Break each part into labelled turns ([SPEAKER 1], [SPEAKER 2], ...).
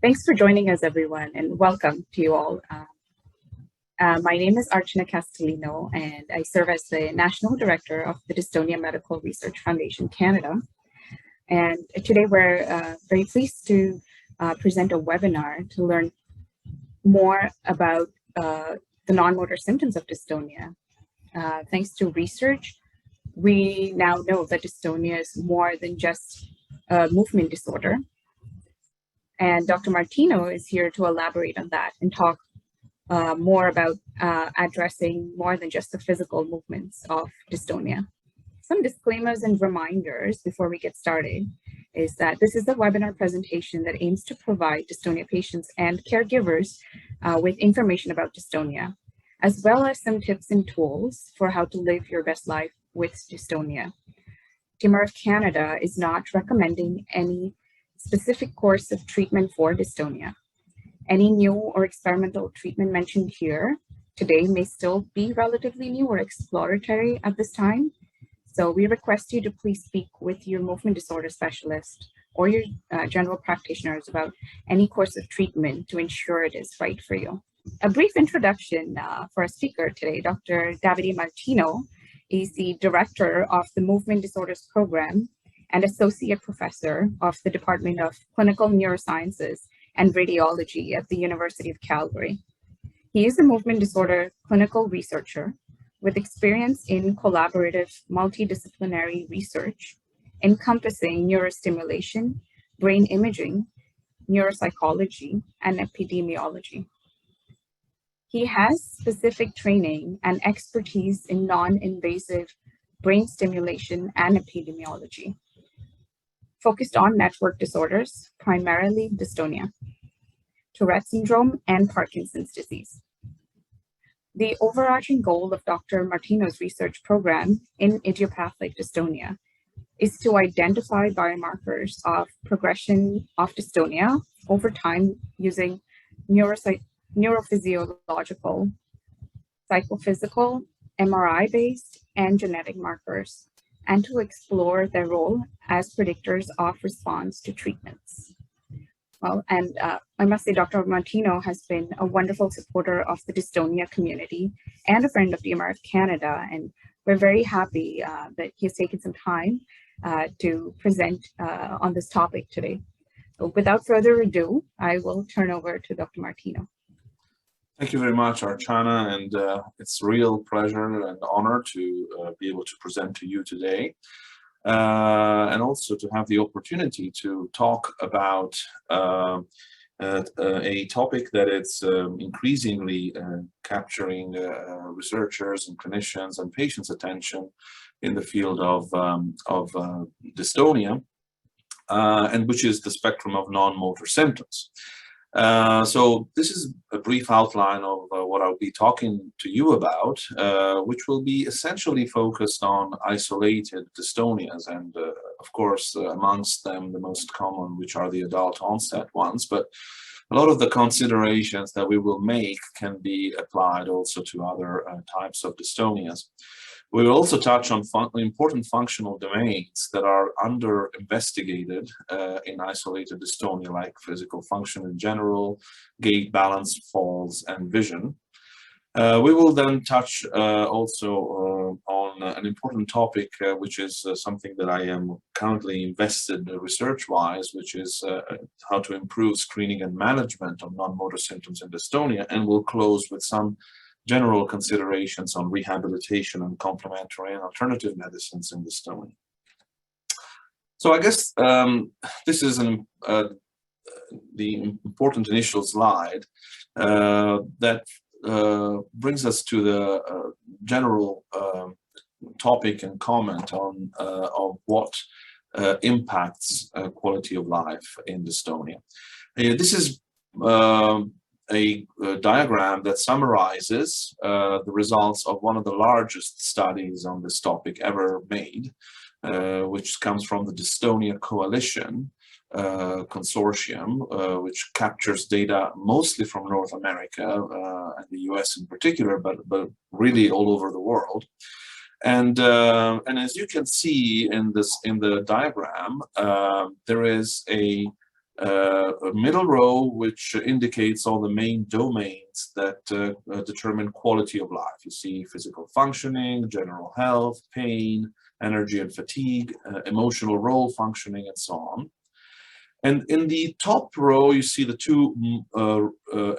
[SPEAKER 1] Thanks for joining us, everyone, and welcome to you all. My name is Archana Castellino, and I serve as the National Director of the Dystonia Medical Research Foundation Canada. And today we're very pleased to present a webinar to learn more about the non-motor symptoms of dystonia. Thanks to research, we now know that dystonia is more than just a movement disorder. And Dr. Martino is here to elaborate on that and talk more about addressing more than just the physical movements of dystonia. Some disclaimers and reminders before we get started is that this is a webinar presentation that aims to provide dystonia patients and caregivers with information about dystonia, as well as some tips and tools for how to live your best life with dystonia. DMRF Canada is not recommending any specific course of treatment for dystonia. Any new or experimental treatment mentioned here today may still be relatively new or exploratory at this time. So we request you to please speak with your movement disorder specialist or your general practitioners about any course of treatment to ensure it is right for you. A brief introduction for our speaker today, Dr. Davide Martino is the Director of the Movement Disorders Program and Associate Professor of the Department of Clinical Neurosciences and Radiology at the University of Calgary. He is a movement disorder clinical researcher with experience in collaborative multidisciplinary research encompassing neurostimulation, brain imaging, neuropsychology, and epidemiology. He has specific training and expertise in non-invasive brain stimulation and epidemiology, focused on network disorders, primarily dystonia, Tourette syndrome, and Parkinson's disease. The overarching goal of Dr. Martino's research program in idiopathic dystonia is to identify biomarkers of progression of dystonia over time using neurophysiological, psychophysical, MRI-based, and genetic markers, and to explore their role as predictors of response to treatments. Well, and I must say Dr. Martino has been a wonderful supporter of the dystonia community and a friend of DMRF Canada, and we're very happy that he has taken some time to present on this topic today. So without further ado, I will turn over to Dr. Martino.
[SPEAKER 2] Thank you very much, Archana, and it's a real pleasure and honor to be able to present to you today, and also to have the opportunity to talk about a topic that is increasingly capturing researchers and clinicians and patients' attention in the field of dystonia, and which is the spectrum of non-motor symptoms. So this is a brief outline of what I'll be talking to you about, which will be essentially focused on isolated dystonias, and of course amongst them the most common, which are the adult onset ones, but a lot of the considerations that we will make can be applied also to other types of dystonias. We will also touch on important functional domains that are under-investigated in isolated dystonia, like physical function in general, gait, balance, falls, and vision. We will then touch also on an important topic, which is something that I am currently invested research-wise, which is how to improve screening and management of non-motor symptoms in dystonia, and we'll close with some general considerations on rehabilitation and complementary and alternative medicines in dystonia. So I guess this is the important initial slide that brings us to the general topic and comment on of what impacts quality of life in dystonia. This is a diagram that summarizes the results of one of the largest studies on this topic ever made, which comes from the Dystonia Coalition consortium, which captures data mostly from North America and the US in particular, but really all over the world. And as you can see in the diagram, there is a A middle row, which indicates all the main domains that determine quality of life. You see physical functioning, general health, pain, energy and fatigue, emotional role functioning, and so on. And in the top row, you see the two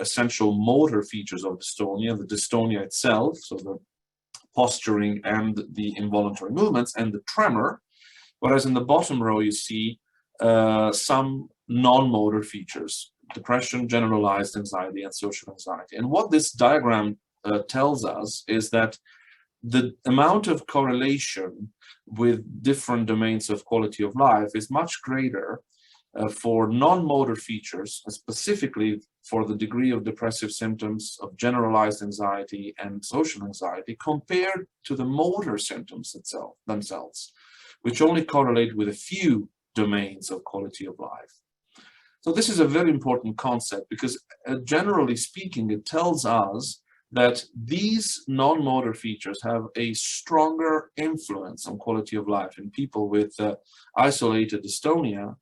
[SPEAKER 2] essential motor features of dystonia, the dystonia itself, so the posturing and the involuntary movements, and the tremor. Whereas in the bottom row, you see some non-motor features: depression, generalized anxiety, and social anxiety. And what this diagram tells us is that the amount of correlation with different domains of quality of life is much greater for non-motor features, specifically for the degree of depressive symptoms, of generalized anxiety and social anxiety, compared to the motor symptoms themselves, which only correlate with a few domains of quality of life. So this is a very important concept because generally speaking, it tells us that these non-motor features have a stronger influence on quality of life in people with isolated dystonia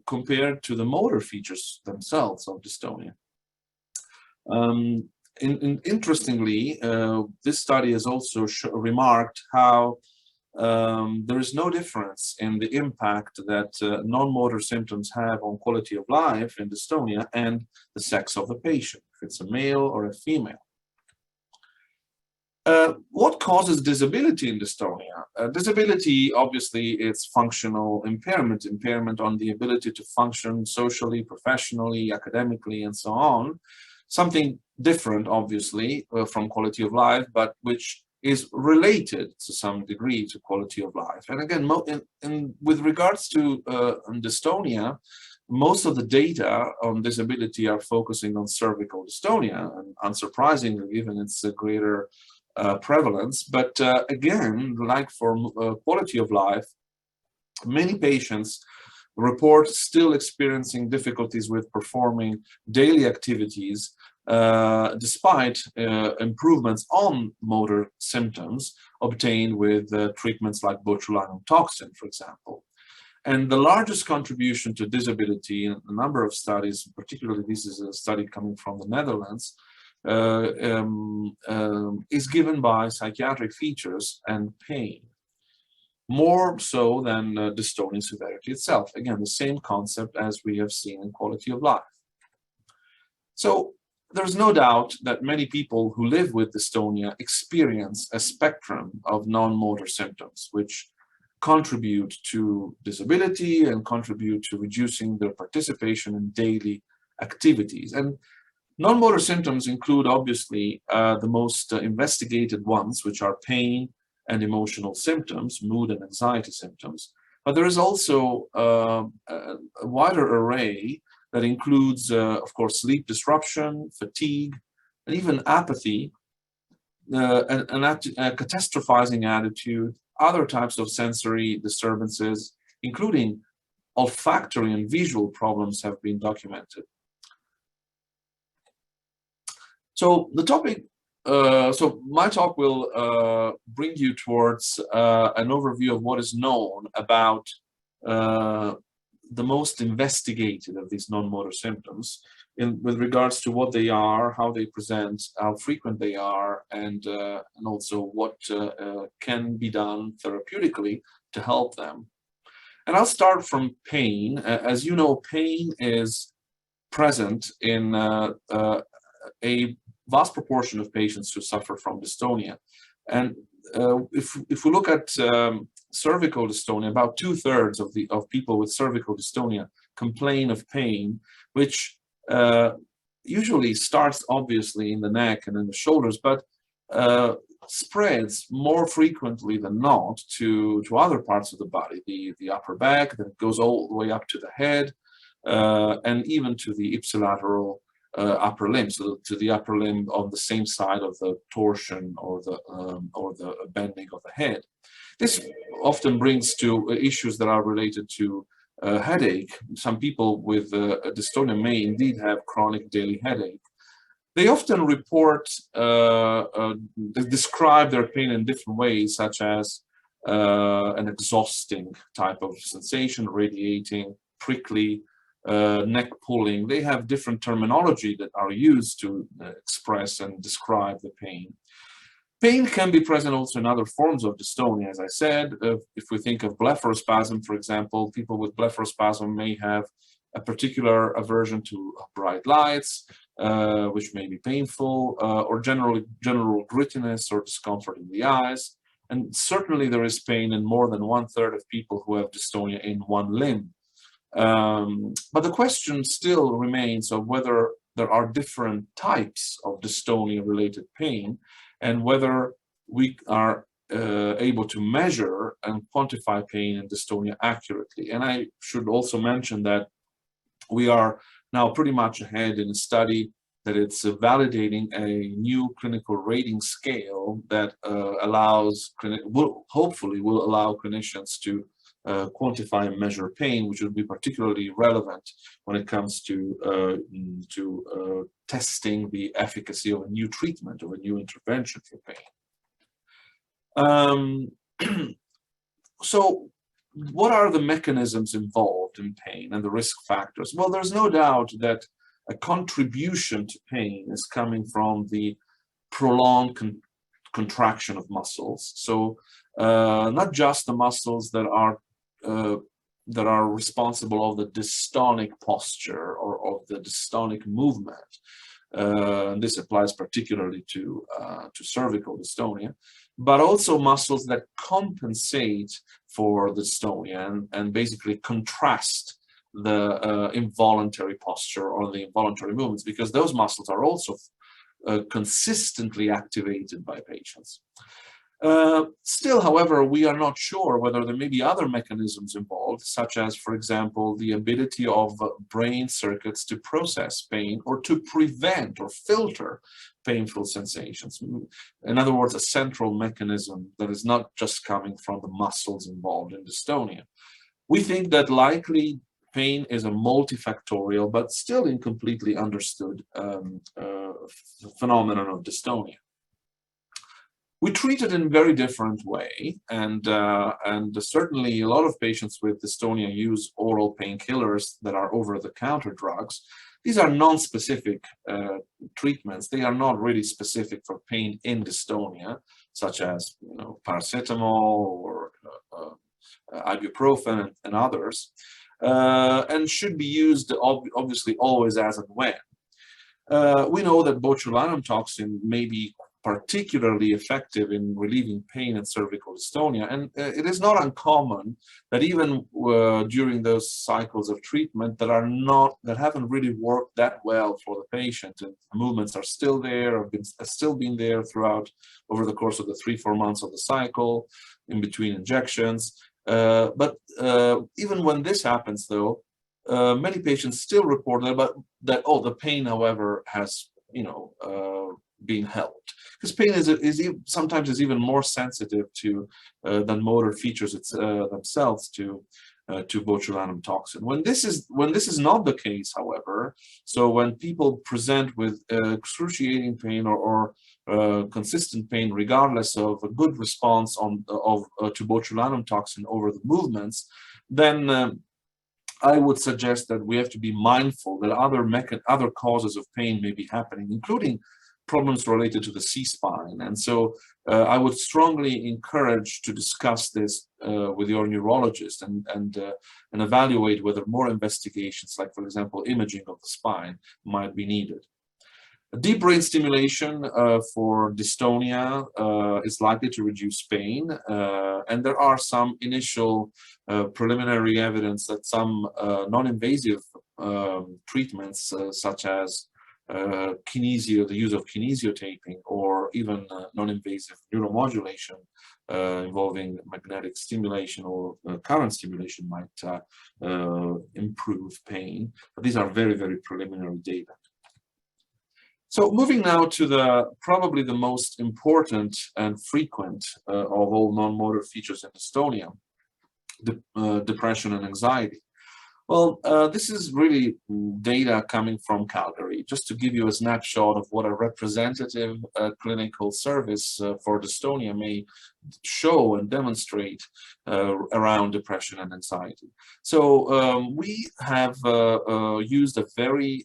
[SPEAKER 2] compared to the motor features themselves of dystonia. Interestingly, this study has also remarked how there is no difference in the impact that non-motor symptoms have on quality of life in dystonia and the sex of the patient, if it's a male or a female. What causes disability in dystonia? Disability, obviously, it's functional impairment, impairment on the ability to function socially, professionally, academically, and so on. Something different, obviously, from quality of life, but which is related to some degree to quality of life. And again, with regards to dystonia, most of the data on disability are focusing on cervical dystonia, and unsurprisingly, given its greater prevalence. But again, like for quality of life, many patients report still experiencing difficulties with performing daily activities despite improvements on motor symptoms obtained with treatments like botulinum toxin, for example. And the largest contribution to disability in a number of studies, particularly this is a study coming from the Netherlands, is given by psychiatric features and pain, more so than dystonia severity itself. Again, the same concept as we have seen in quality of life. So there's no doubt that many people who live with dystonia experience a spectrum of non-motor symptoms, which contribute to disability and contribute to reducing their participation in daily activities. And non-motor symptoms include, obviously, the most investigated ones, which are pain and emotional symptoms, mood and anxiety symptoms. But there is also a wider array that includes, of course, sleep disruption, fatigue, and even apathy, a catastrophizing attitude, other types of sensory disturbances, including olfactory and visual problems, have been documented. So the topic, so my talk will bring you towards an overview of what is known about the most investigated of these non-motor symptoms with regards to what they are, how they present, how frequent they are, and also what can be done therapeutically to help them. And I'll start from pain. As you know, pain is present in a vast proportion of patients who suffer from dystonia. And if we look at cervical dystonia, about 2/3 of people with cervical dystonia complain of pain, which usually starts obviously in the neck and in the shoulders, but spreads more frequently than not to other parts of the body, the upper back, then it goes all the way up to the head, and even to the ipsilateral upper limb, so to the upper limb on the same side of the torsion or the bending of the head. This often brings to issues that are related to headache. Some people with dystonia may indeed have chronic daily headache. They often report, they describe their pain in different ways, such as an exhausting type of sensation, radiating, prickly, neck pulling. They have different terminology that are used to express and describe the pain. Pain can be present also in other forms of dystonia, as I said. If we think of blepharospasm, for example, people with blepharospasm may have a particular aversion to bright lights, which may be painful, or general grittiness or discomfort in the eyes. And certainly there is pain in more than 1/3 of people who have dystonia in one limb. But the question still remains of whether there are different types of dystonia-related pain, and whether we are able to measure and quantify pain and dystonia accurately. And I should also mention that we are now pretty much ahead in a study that it's validating a new clinical rating scale that hopefully will allow clinicians to quantify and measure pain, which would be particularly relevant when it comes to testing the efficacy of a new treatment or a new intervention for pain. So what are the mechanisms involved in pain and the risk factors? Well, there's no doubt that a contribution to pain is coming from the prolonged contraction of muscles. So not just the muscles that are responsible of the dystonic posture or of the dystonic movement. And this applies particularly to cervical dystonia, but also muscles that compensate for the dystonia and basically contrast the involuntary posture or the involuntary movements, because those muscles are also consistently activated by patients. Still, however, we are not sure whether there may be other mechanisms involved, such as, for example, the ability of brain circuits to process pain or to prevent or filter painful sensations. In other words, a central mechanism that is not just coming from the muscles involved in dystonia. We think that likely pain is a multifactorial but still incompletely understood phenomenon of dystonia. We treat it in a very different way, and certainly a lot of patients with dystonia use oral painkillers that are over-the-counter drugs. These are non-specific treatments. They are not really specific for pain in dystonia, such as paracetamol or ibuprofen and others, and should be used obviously always as and when. We know that botulinum toxin may be particularly effective in relieving pain in cervical dystonia, and it is not uncommon that even during those cycles of treatment that haven't really worked that well for the patient, and the movements are still there, or still been there throughout over the course of the 3-4 months of the cycle, in between injections. But even when this happens, though, many patients still report that the pain, however, has being helped, because pain is sometimes even more sensitive to than motor features themselves to botulinum toxin. When this is not the case, however, so when people present with excruciating pain or consistent pain, regardless of a good response to botulinum toxin over the movements, then I would suggest that we have to be mindful that other causes of pain may be happening, including problems related to the C-spine. And so I would strongly encourage to discuss this with your neurologist and evaluate whether more investigations, like, for example, imaging of the spine, might be needed. Deep brain stimulation for dystonia is likely to reduce pain, and there are some initial preliminary evidence that some non-invasive treatments, such as the use of kinesiotaping, or even non-invasive neuromodulation involving magnetic stimulation or current stimulation, might improve pain. But these are very, very preliminary data. So moving now to probably the most important and frequent of all non-motor features in dystonia, depression and anxiety. Well, this is really data coming from Calgary, just to give you a snapshot of what a representative clinical service for dystonia may show and demonstrate around depression and anxiety. So we have used a very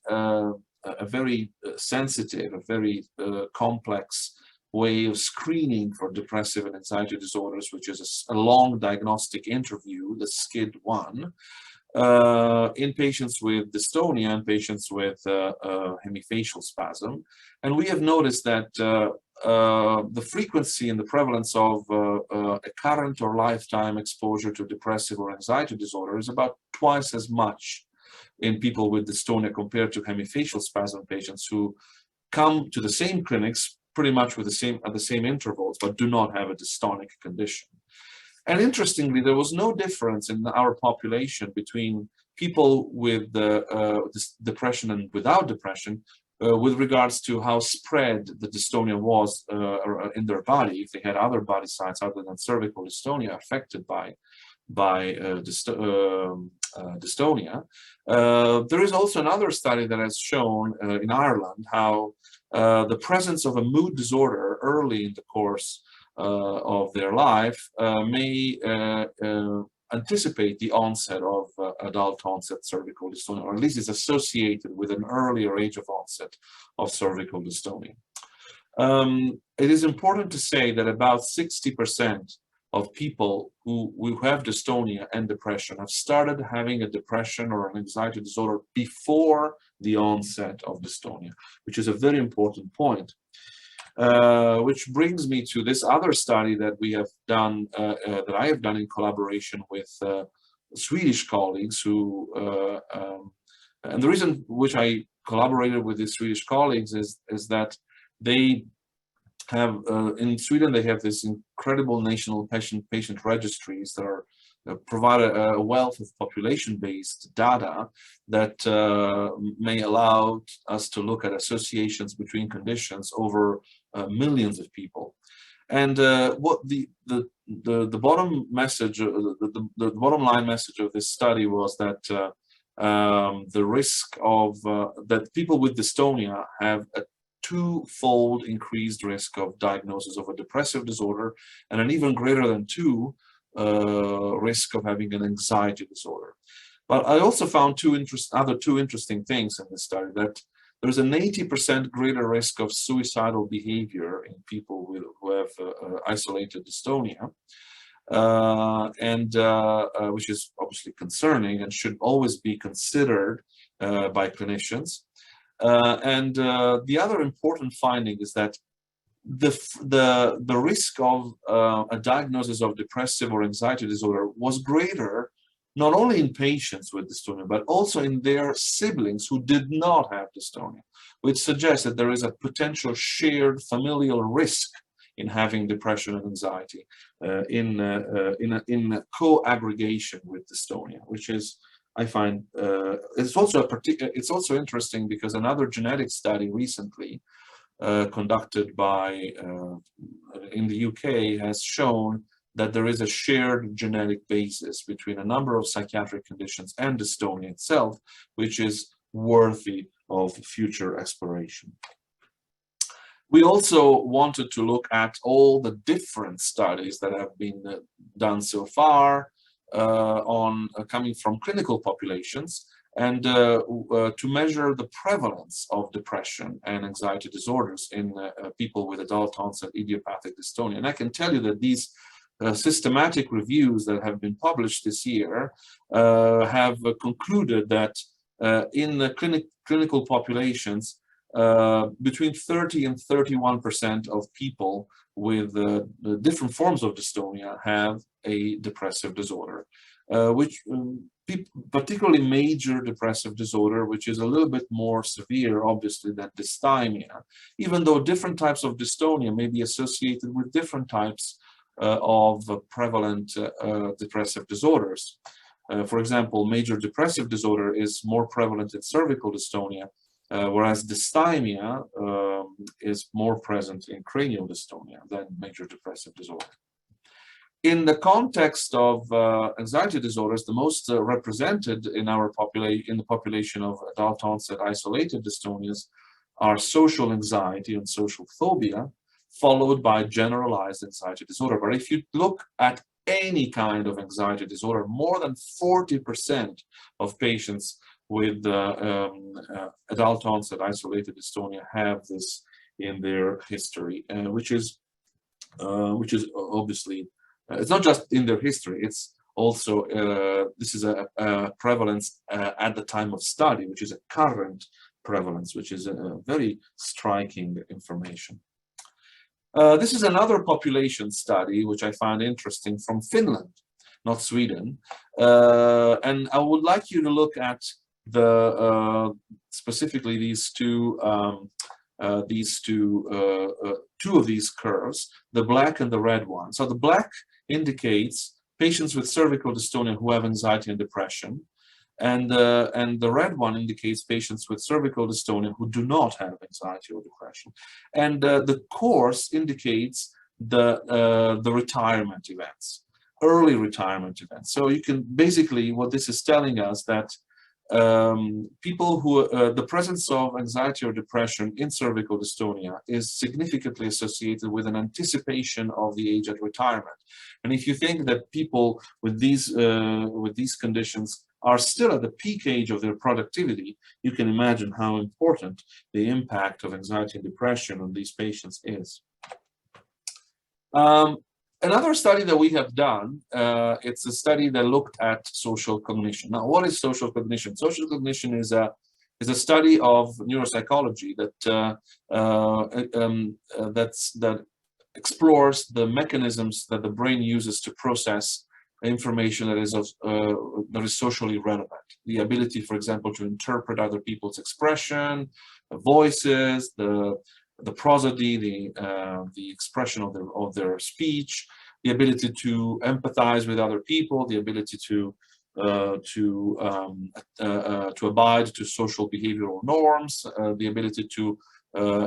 [SPEAKER 2] sensitive, a very complex way of screening for depressive and anxiety disorders, which is a long diagnostic interview, the SCID-1, in patients with dystonia and patients with hemifacial spasm. And we have noticed that the frequency and the prevalence of a current or lifetime exposure to depressive or anxiety disorder is about twice as much in people with dystonia compared to hemifacial spasm patients who come to the same clinics pretty much with at the same intervals, but do not have a dystonic condition. And interestingly, there was no difference in our population between people with depression and without depression with regards to how spread the dystonia was in their body, if they had other body sites other than cervical dystonia affected by dystonia. There is also another study that has shown in Ireland how the presence of a mood disorder early in the course of their life may anticipate the onset of adult onset cervical dystonia, or at least is associated with an earlier age of onset of cervical dystonia. It is important to say that about 60% of people who have dystonia and depression have started having a depression or an anxiety disorder before the onset of dystonia, which is a very important point. Which brings me to this other study that we have done, that I have done in collaboration with Swedish colleagues who, and the reason which I collaborated with these Swedish colleagues is that they have, in Sweden, they have this incredible national patient registries that are provide a wealth of population-based data that may allow us to look at associations between conditions over millions of people. And what the bottom message, the bottom line message of this study was that the risk of that people with dystonia have a twofold increased risk of diagnosis of a depressive disorder, and an even greater than two risk of having an anxiety disorder. But I also found two interesting things in this study, that there's an 80% greater risk of suicidal behavior in people who have isolated dystonia, which is obviously concerning and should always be considered by clinicians. The other important finding is that the risk of a diagnosis of depressive or anxiety disorder was greater not only in patients with dystonia, but also in their siblings who did not have dystonia, which suggests that there is a potential shared familial risk in having depression and anxiety in co-aggregation with dystonia, which is, I find, it's also interesting because another genetic study recently conducted by in the UK has shown that there is a shared genetic basis between a number of psychiatric conditions and dystonia itself, which is worthy of future exploration. We also wanted to look at all the different studies that have been done so far coming from clinical populations, and to measure the prevalence of depression and anxiety disorders in people with adult onset idiopathic dystonia. And I can tell you that these systematic reviews that have been published this year have concluded that in the clinical populations, between 30 and 31% of people with the different forms of dystonia have a depressive disorder, which particularly major depressive disorder, which is a little bit more severe, obviously, than dysthymia, even though different types of dystonia may be associated with different types of prevalent depressive disorders. For example, major depressive disorder is more prevalent in cervical dystonia, whereas dysthymia is more present in cranial dystonia than major depressive disorder. In the context of anxiety disorders, the most represented in the population of adult onset isolated dystonias are social anxiety and social phobia, followed by generalized anxiety disorder. But if you look at any kind of anxiety disorder, more than 40% of patients with adult onset isolated dystonia have this in their history, which is obviously, it's not just in their history, it's also, this is a prevalence at the time of study, which is a current prevalence, which is a very striking information. This is another population study, which I find interesting, from Finland, not Sweden. And I would like you to look at specifically these two of these curves, the black and the red one. So the black indicates patients with cervical dystonia who have anxiety and depression, and the red one indicates patients with cervical dystonia who do not have anxiety or depression. And the course indicates the retirement events, early retirement events. So you can basically, what this is telling us, that people who the presence of anxiety or depression in cervical dystonia is significantly associated with an anticipation of the age at retirement. And if you think that people with these conditions are still at the peak age of their productivity, you can imagine how important the impact of anxiety and depression on these patients is. Another study that we have done, it's a study that looked at social cognition. Now, what is social cognition? Social cognition is a study of neuropsychology that explores the mechanisms that the brain uses to process information that is socially relevant. The ability, for example, to interpret other people's expression, voices, the prosody, the expression of their speech, the ability to empathize with other people, the ability to abide to social behavioral norms, the ability to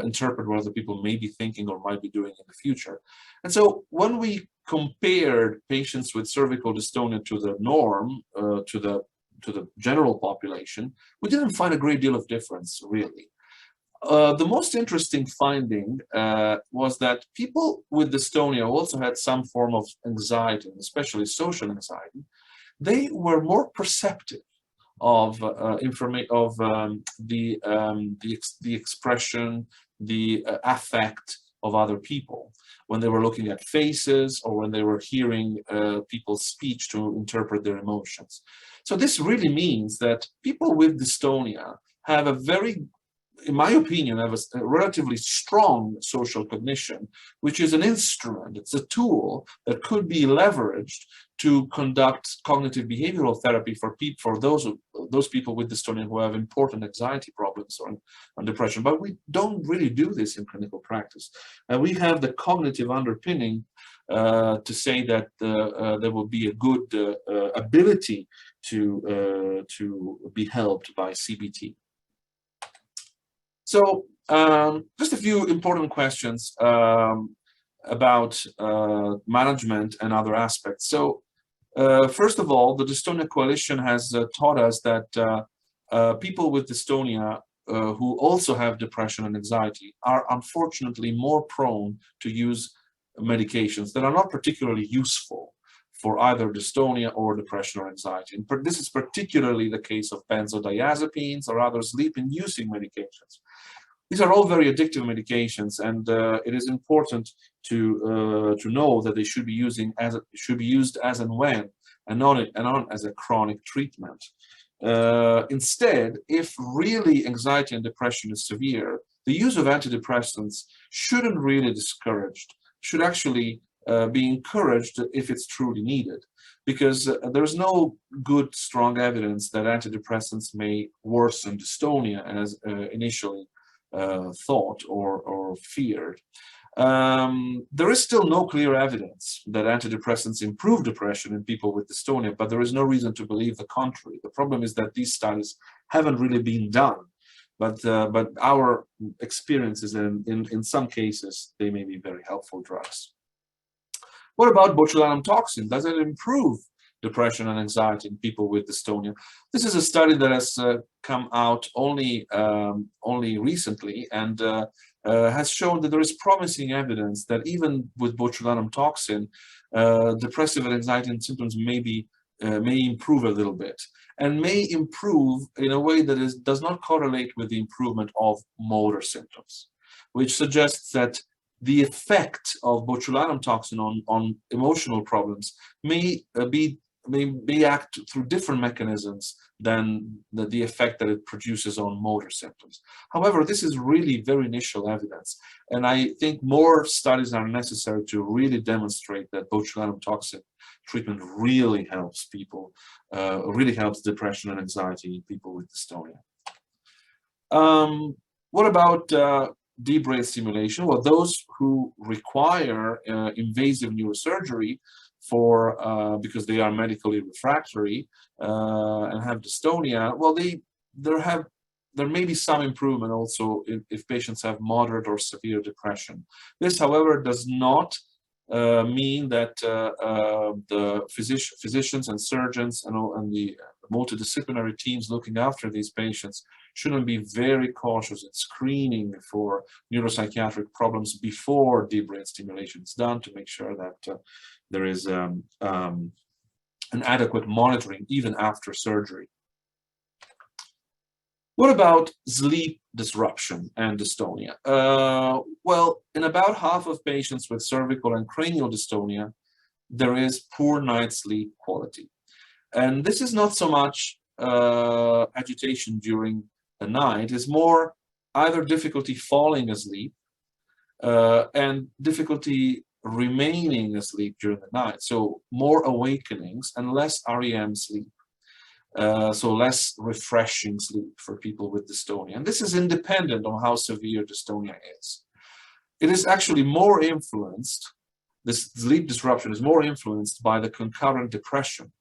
[SPEAKER 2] interpret what other people may be thinking or might be doing in the future. And so when we compared patients with cervical dystonia to the norm, to the general population, we didn't find a great deal of difference, really. The most interesting finding was that people with dystonia also had some form of anxiety, especially social anxiety. They were more perceptive of the expression, the affect of other people when they were looking at faces or when they were hearing people's speech to interpret their emotions. So this really means that people with dystonia have a very, in my opinion, have a relatively strong social cognition, which is an instrument, it's a tool that could be leveraged to conduct cognitive behavioral therapy for those people with dystonia who have important anxiety problems or depression. But we don't really do this in clinical practice. And we have the cognitive underpinning to say that there will be a good ability to be helped by CBT. So just a few important questions about management and other aspects. So first of all, the Dystonia Coalition has taught us that people with dystonia who also have depression and anxiety are unfortunately more prone to use medications that are not particularly useful for either dystonia or depression or anxiety. And this is particularly the case of benzodiazepines or other sleep-inducing medications. These are all very addictive medications, and it is important to know that they should be used as and when, and not as a chronic treatment. Instead, if really anxiety and depression is severe, the use of antidepressants shouldn't really be discouraged. Should actually be encouraged if it's truly needed, because there's no good, strong evidence that antidepressants may worsen dystonia as initially thought or feared. There is still no clear evidence that antidepressants improve depression in people with dystonia, but there is no reason to believe the contrary. The problem is that these studies haven't really been done, but our experience is in some cases they may be very helpful drugs. What about botulinum toxin? Does it improve depression and anxiety in people with dystonia? This is a study that has come out only recently, and has shown that there is promising evidence that even with botulinum toxin, depressive and anxiety symptoms may improve a little bit, and may improve in a way that does not correlate with the improvement of motor symptoms, which suggests that the effect of botulinum toxin on emotional problems may act through different mechanisms than the effect that it produces on motor symptoms. However, this is really very initial evidence, and I think more studies are necessary to really demonstrate that botulinum toxin treatment really helps people, really helps depression and anxiety in people with dystonia. What about deep brain stimulation? Well, those who require invasive neurosurgery because they are medically refractory and have dystonia, well, there may be some improvement also if patients have moderate or severe depression. This, however, does not mean that the physicians and surgeons and the multidisciplinary teams looking after these patients shouldn't be very cautious in screening for neuropsychiatric problems before deep brain stimulation is done, to make sure that there is an adequate monitoring even after surgery. What about sleep disruption and dystonia? Well, in about half of patients with cervical and cranial dystonia, there is poor night sleep quality. And this is not so much agitation during the night, it's more either difficulty falling asleep and difficulty remaining asleep during the night. So more awakenings and less REM sleep. So less refreshing sleep for people with dystonia. And this is independent on how severe dystonia is. It is actually more influenced, this sleep disruption is more influenced by the concurrent depression,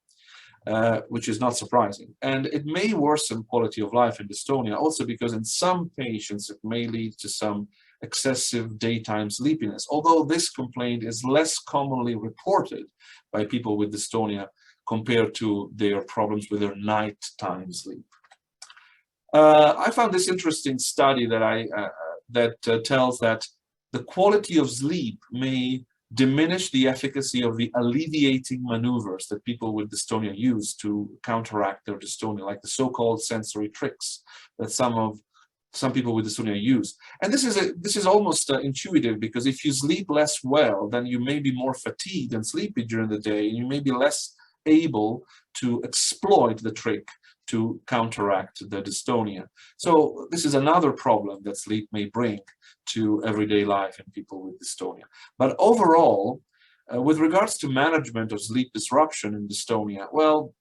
[SPEAKER 2] which is not surprising. And it may worsen quality of life in dystonia also because in some patients it may lead to some excessive daytime sleepiness, although this complaint is less commonly reported by people with dystonia compared to their problems with their nighttime sleep. I found this interesting study that tells that the quality of sleep may diminish the efficacy of the alleviating maneuvers that people with dystonia use to counteract their dystonia, like the so-called sensory tricks that some people with dystonia use. And this is almost intuitive, because if you sleep less well, then you may be more fatigued and sleepy during the day, and you may be less able to exploit the trick to counteract the dystonia. So this is another problem that sleep may bring to everyday life in people with dystonia. But overall, with regards to management of sleep disruption in dystonia, well,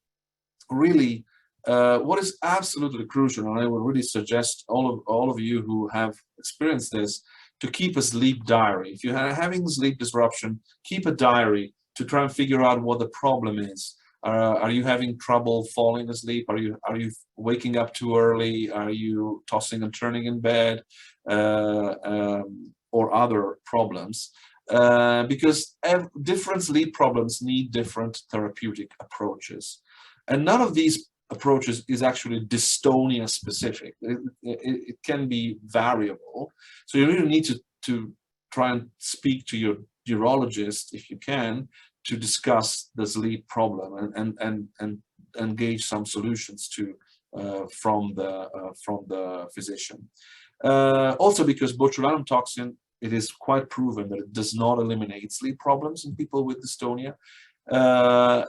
[SPEAKER 2] really, what is absolutely crucial, and I would really suggest all of you who have experienced this, to keep a sleep diary. If you're having sleep disruption, keep a diary to try and figure out what the problem is. Are you having trouble falling asleep? Are you waking up too early? Are you tossing and turning in bed? Or other problems? Because different sleep problems need different therapeutic approaches. And none of these approaches is actually dystonia specific. It can be variable. So you really need to try and speak to your urologist, if you can, to discuss the sleep problem and engage some solutions from the physician. Also, because botulinum toxin, it is quite proven that it does not eliminate sleep problems in people with dystonia. I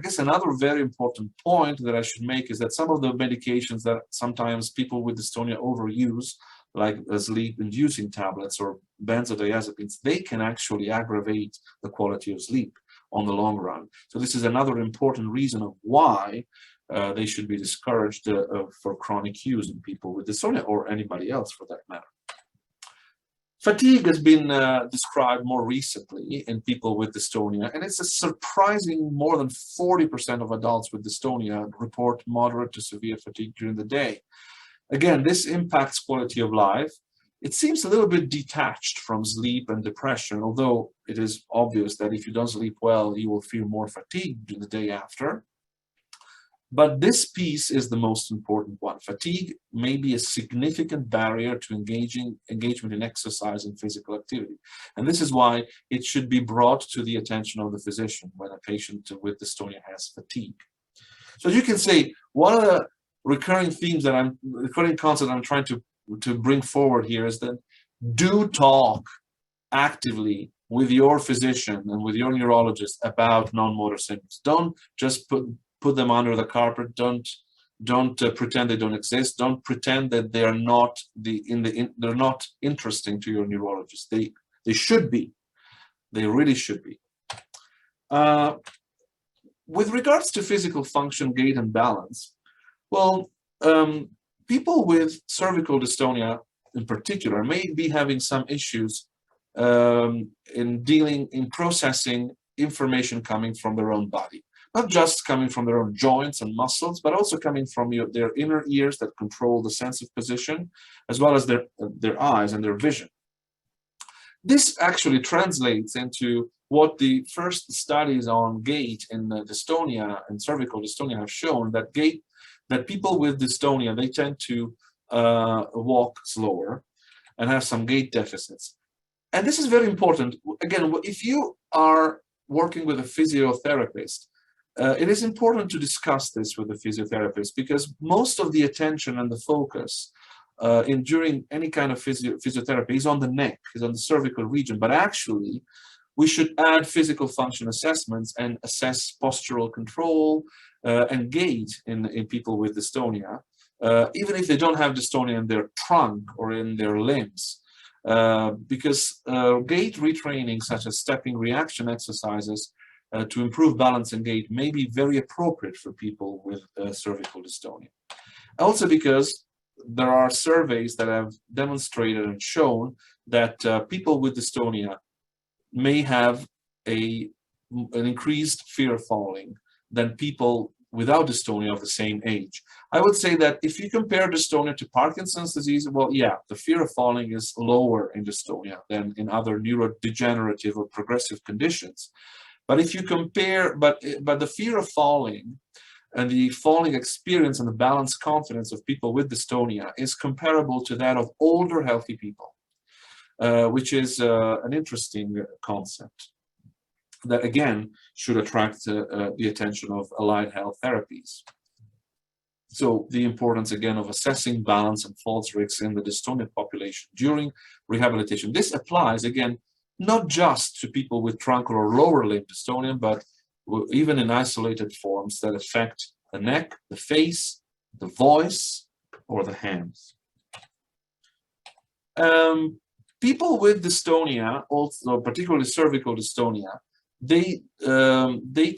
[SPEAKER 2] guess another very important point that I should make is that some of the medications that sometimes people with dystonia overuse, like sleep-inducing tablets or benzodiazepines, they can actually aggravate the quality of sleep on the long run. So this is another important reason of why they should be discouraged for chronic use in people with dystonia, or anybody else for that matter. Fatigue has been described more recently in people with dystonia, and it's a surprising more than 40% of adults with dystonia report moderate to severe fatigue during the day. Again, this impacts quality of life. it seems a little bit detached from sleep and depression, although it is obvious that if you don't sleep well, you will feel more fatigued the day after. But this piece is the most important one. Fatigue may be a significant barrier to engagement in exercise and physical activity. And this is why it should be brought to the attention of the physician when a patient with dystonia has fatigue. So as you can see, one of the recurring themes recurring concept I'm trying to bring forward here is that do talk actively with your physician and with your neurologist about non-motor symptoms. Don't just put them under the carpet. Don't pretend they don't exist. Don't pretend that they are not they're not interesting to your neurologist. They should be. They really should be. With regards to physical function, gait, and balance, well, people with cervical dystonia in particular may be having some issues in processing information coming from their own body. Not just coming from their own joints and muscles, but also coming from their inner ears that control the sense of position, as well as their eyes and their vision. This actually translates into what the first studies on gait in dystonia and cervical dystonia have shown, that people with dystonia, they tend to walk slower and have some gait deficits. And this is very important. Again, if you are working with a physiotherapist, it is important to discuss this with the physiotherapist, because most of the attention and the focus during any kind of physiotherapy is on the neck, is on the cervical region. But actually, we should add physical function assessments and assess postural control and gait in people with dystonia, even if they don't have dystonia in their trunk or in their limbs. Because gait retraining, such as stepping reaction exercises, to improve balance and gait may be very appropriate for people with cervical dystonia. Also because there are surveys that have demonstrated and shown that people with dystonia may have an increased fear of falling than people without dystonia of the same age. I would say that if you compare dystonia to Parkinson's disease, well, yeah, the fear of falling is lower in dystonia than in other neurodegenerative or progressive conditions. But if you compare, but the fear of falling and the falling experience and the balanced confidence of people with dystonia is comparable to that of older healthy people, which is an interesting concept that again should attract the attention of allied health therapies. So the importance again of assessing balance and falls risks in the dystonia population during rehabilitation. This applies again not just to people with truncal or lower limb dystonia, but even in isolated forms that affect the neck, the face, the voice, or the hands. People with dystonia, also particularly cervical dystonia, they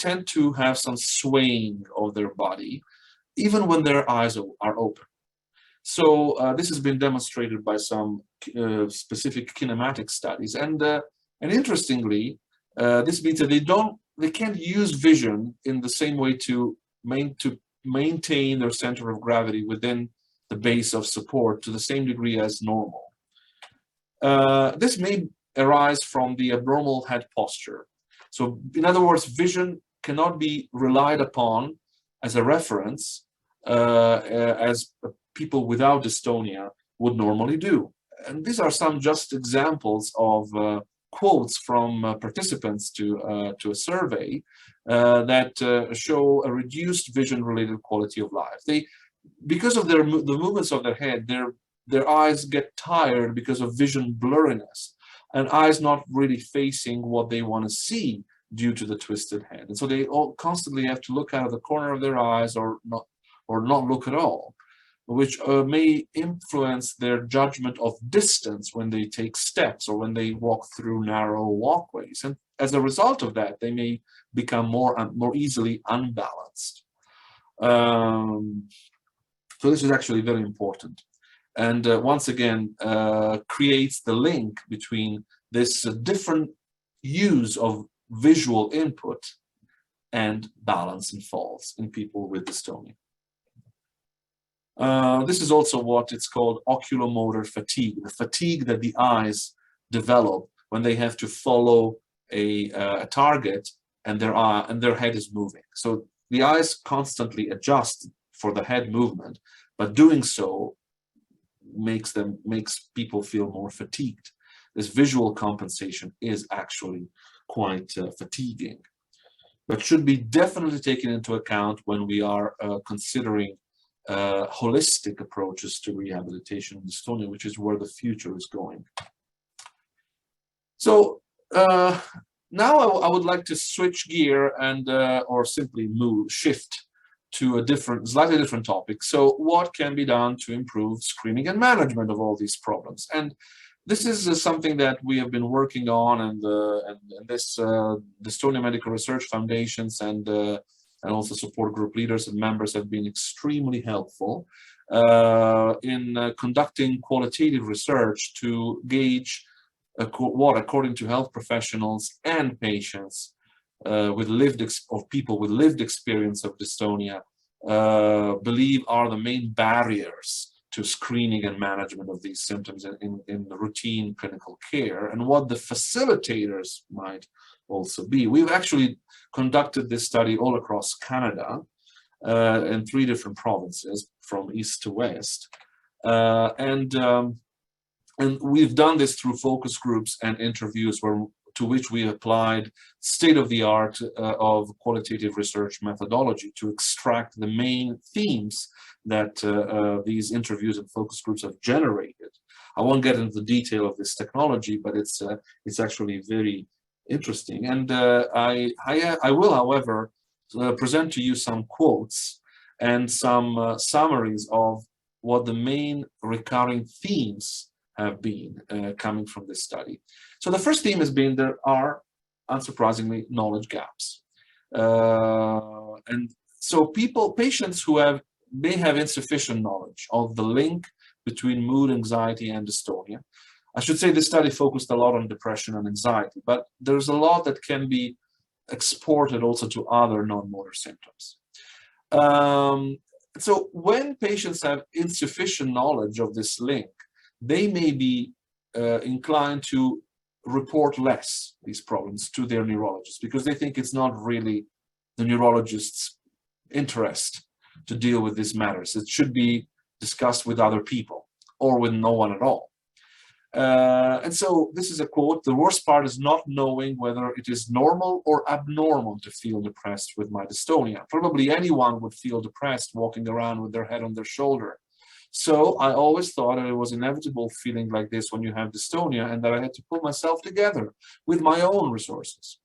[SPEAKER 2] tend to have some swaying of their body, even when their eyes are open. So this has been demonstrated by some specific kinematic studies, and interestingly, this means that they can't use vision in the same way to maintain their center of gravity within the base of support to the same degree as normal. This may arise from the abnormal head posture. So, in other words, vision cannot be relied upon as a reference as people without dystonia would normally do. And these are some just examples of quotes from participants to a survey that show a reduced vision-related quality of life. Because of the movements of their head, their eyes get tired because of vision blurriness, and eyes not really facing what they want to see due to the twisted head. And so they all constantly have to look out of the corner of their eyes or not look at all, which may influence their judgment of distance when they take steps or when they walk through narrow walkways. And as a result of that, they may become more easily unbalanced. So this is actually very important. And once again, creates the link between this different use of visual input and balance and falls in people with dystonia. This is also what it's called oculomotor fatigue, the fatigue that the eyes develop when they have to follow a target and their head is moving. So the eyes constantly adjust for the head movement, but doing so makes people feel more fatigued. This visual compensation is actually quite fatiguing, but should be definitely taken into account when we are considering holistic approaches to rehabilitation in dystonia, which is where the future is going. So now I would like to switch gear and or simply shift to a slightly different topic. So what can be done to improve screening and management of all these problems? And this is something that we have been working on, and this Dystonia Medical Research Foundations and also support group leaders and members have been extremely helpful in conducting qualitative research to gauge what, according to health professionals and patients people with lived experience of dystonia, believe are the main barriers to screening and management of these symptoms in the routine clinical care, and what the facilitators might also be. We've actually conducted this study all across Canada in 3 different provinces from east to west, and we've done this through focus groups and interviews to which we applied state-of-the-art of qualitative research methodology to extract the main themes that these interviews and focus groups have generated. I won't get into the detail of this technology, but it's actually very interesting. And I will, however, present to you some quotes and some summaries of what the main recurring themes have been coming from this study. So the first theme has been there are, unsurprisingly, knowledge gaps. And so patients who may have insufficient knowledge of the link between mood, anxiety, and dystonia. I should say this study focused a lot on depression and anxiety, but there's a lot that can be exported also to other non-motor symptoms. So when patients have insufficient knowledge of this link, they may be inclined to report less these problems to their neurologist because they think it's not really the neurologist's interest to deal with these matters. It should be discussed with other people or with no one at all. And so this is a quote: "The worst part is not knowing whether it is normal or abnormal to feel depressed with my dystonia. Probably anyone would feel depressed walking around with their head on their shoulder. So I always thought that it was inevitable feeling like this when you have dystonia, and that I had to pull myself together with my own resources."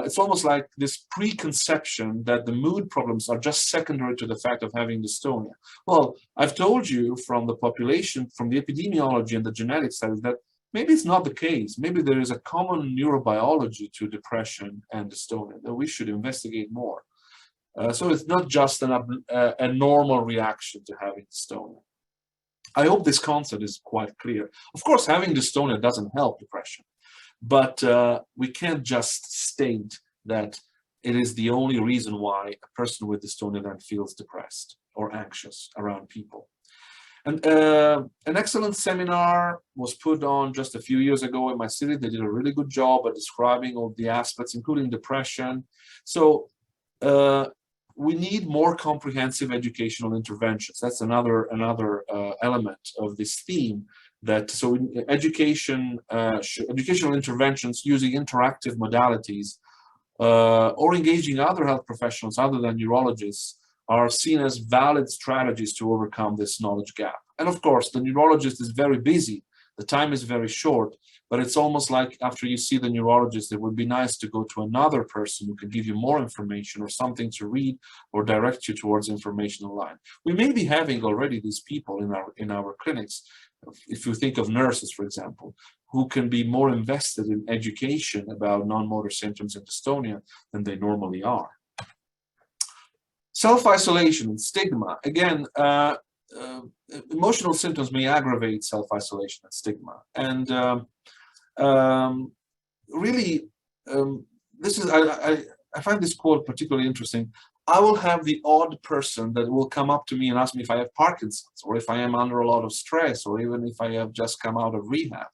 [SPEAKER 2] It's almost like this preconception that the mood problems are just secondary to the fact of having dystonia. Well, I've told you from the population, from the epidemiology and the genetic studies, that maybe it's not the case. Maybe there is a common neurobiology to depression and dystonia that we should investigate more. So it's not just a normal reaction to having dystonia. I hope this concept is quite clear. Of course, having dystonia doesn't help depression, but we can't just state that it is the only reason why a person with dystonia then feels depressed or anxious around people. And an excellent seminar was put on just a few years ago in my city. They did a really good job at describing all the aspects, including depression. So we need more comprehensive educational interventions. That's another element of this theme. Educational interventions using interactive modalities or engaging other health professionals other than neurologists are seen as valid strategies to overcome this knowledge gap. And of course, the neurologist is very busy. The time is very short, but it's almost like after you see the neurologist, it would be nice to go to another person who can give you more information or something to read or direct you towards information online. We may be having already these people in our clinics. If you think of nurses, for example, who can be more invested in education about non-motor symptoms and dystonia than they normally are. Self-isolation and stigma. Again, emotional symptoms may aggravate self-isolation and stigma. And really, I find this quote particularly interesting. I will have the odd person that will come up to me and ask me if I have Parkinson's, or if I am under a lot of stress, or even if I have just come out of rehab.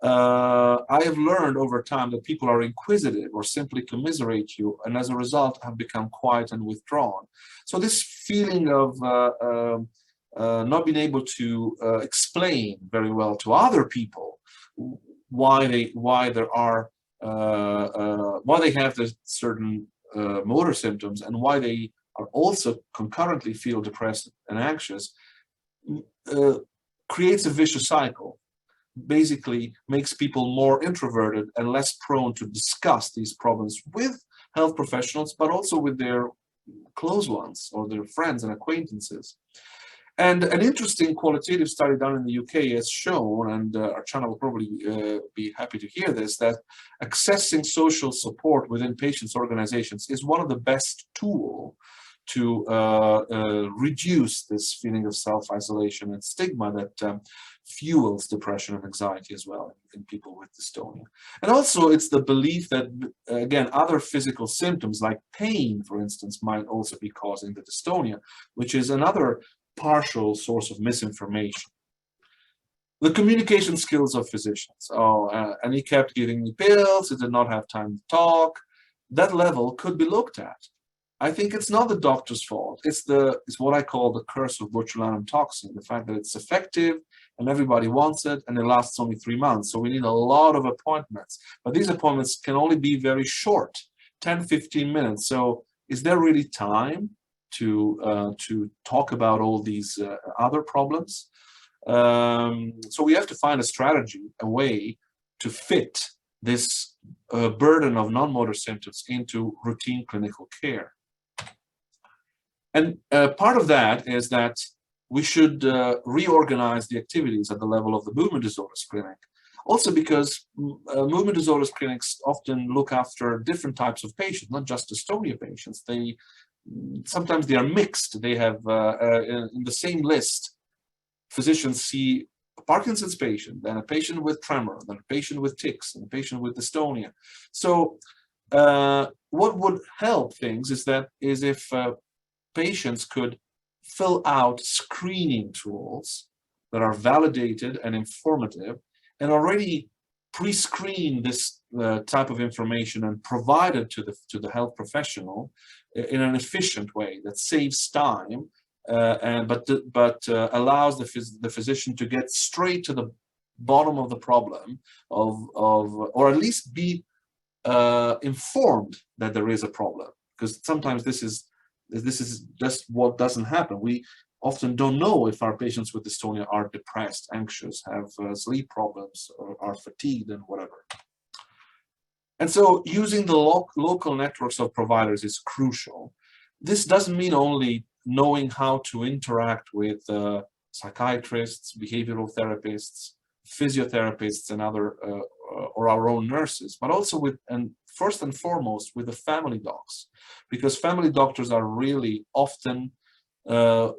[SPEAKER 2] I have learned over time that people are inquisitive or simply commiserate you, and as a result have become quiet and withdrawn. So this feeling of not being able to explain very well to other people why they have this certain motor symptoms and why they are also concurrently feel depressed and anxious creates a vicious cycle. Basically makes people more introverted and less prone to discuss these problems with health professionals, but also with their close ones or their friends and acquaintances. And an interesting qualitative study done in the UK has shown, and our channel will probably be happy to hear this, that accessing social support within patients' organizations is one of the best tools to reduce this feeling of self-isolation and stigma that fuels depression and anxiety as well in people with dystonia. And also it's the belief that, again, other physical symptoms like pain, for instance, might also be causing the dystonia, which is another partial source of misinformation. The communication skills of physicians. And he kept giving me pills, he did not have time to talk. That level could be looked at. I think it's not the doctor's fault. It's what I call the curse of botulinum toxin, the fact that it's effective and everybody wants it and it lasts only 3 months. So we need a lot of appointments, but these appointments can only be very short, 10, 15 minutes. So is there really time to talk about all these other problems? So we have to find a strategy, a way to fit this burden of non-motor symptoms into routine clinical care. And part of that is that we should reorganize the activities at the level of the movement disorders clinic. Also because movement disorders clinics often look after different types of patients, not just dystonia patients. Sometimes they are mixed. They have, in the same list, physicians see a Parkinson's patient, then a patient with tremor, then a patient with tics, and a patient with dystonia. So what would help things is if patients could fill out screening tools that are validated and informative and already pre-screen this type of information and provide it to the health professional in an efficient way that saves time but allows the physician to get straight to the bottom of the problem or at least be informed that there is a problem, because sometimes this is just what doesn't happen. We often don't know if our patients with dystonia are depressed, anxious, have sleep problems, or are fatigued and whatever. And so using the local networks of providers is crucial. This doesn't mean only knowing how to interact with psychiatrists, behavioral therapists, physiotherapists, and other or our own nurses, but also first and foremost with the family docs, because family doctors are really often the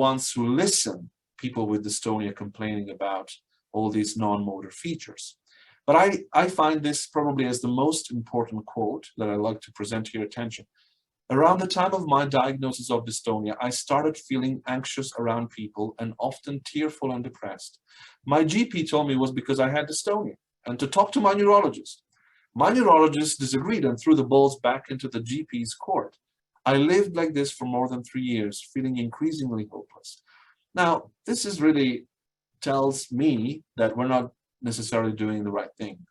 [SPEAKER 2] ones who listen people with dystonia complaining about all these non-motor features. But I find this probably as the most important quote that I like to present to your attention. Around the time of my diagnosis of dystonia, I started feeling anxious around people and often tearful and depressed. My GP told me it was because I had dystonia, and to talk to my neurologist. My neurologist disagreed and threw the balls back into the GP's court. I lived like this for more than 3 years, feeling increasingly hopeless. Now, this is really tells me that we're not necessarily doing the right thing,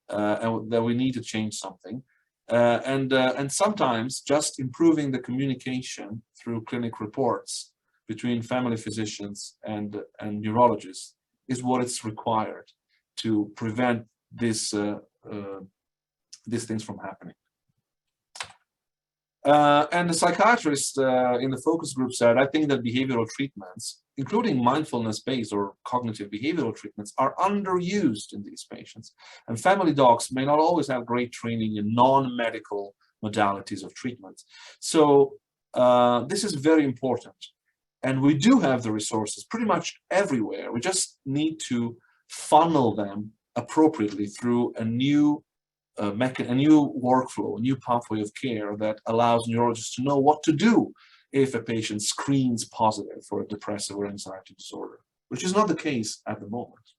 [SPEAKER 2] and that we need to change something. And sometimes just improving the communication through clinic reports between family physicians and neurologists is what is required to prevent these things from happening. And the psychiatrist in the focus group said, I think that behavioral treatments, including mindfulness-based or cognitive behavioral treatments, are underused in these patients. And family docs may not always have great training in non-medical modalities of treatment. So this is very important. And we do have the resources pretty much everywhere. We just need to funnel them appropriately through a new a new workflow, a new pathway of care that allows neurologists to know what to do if a patient screens positive for a depressive or anxiety disorder, which is not the case at the moment.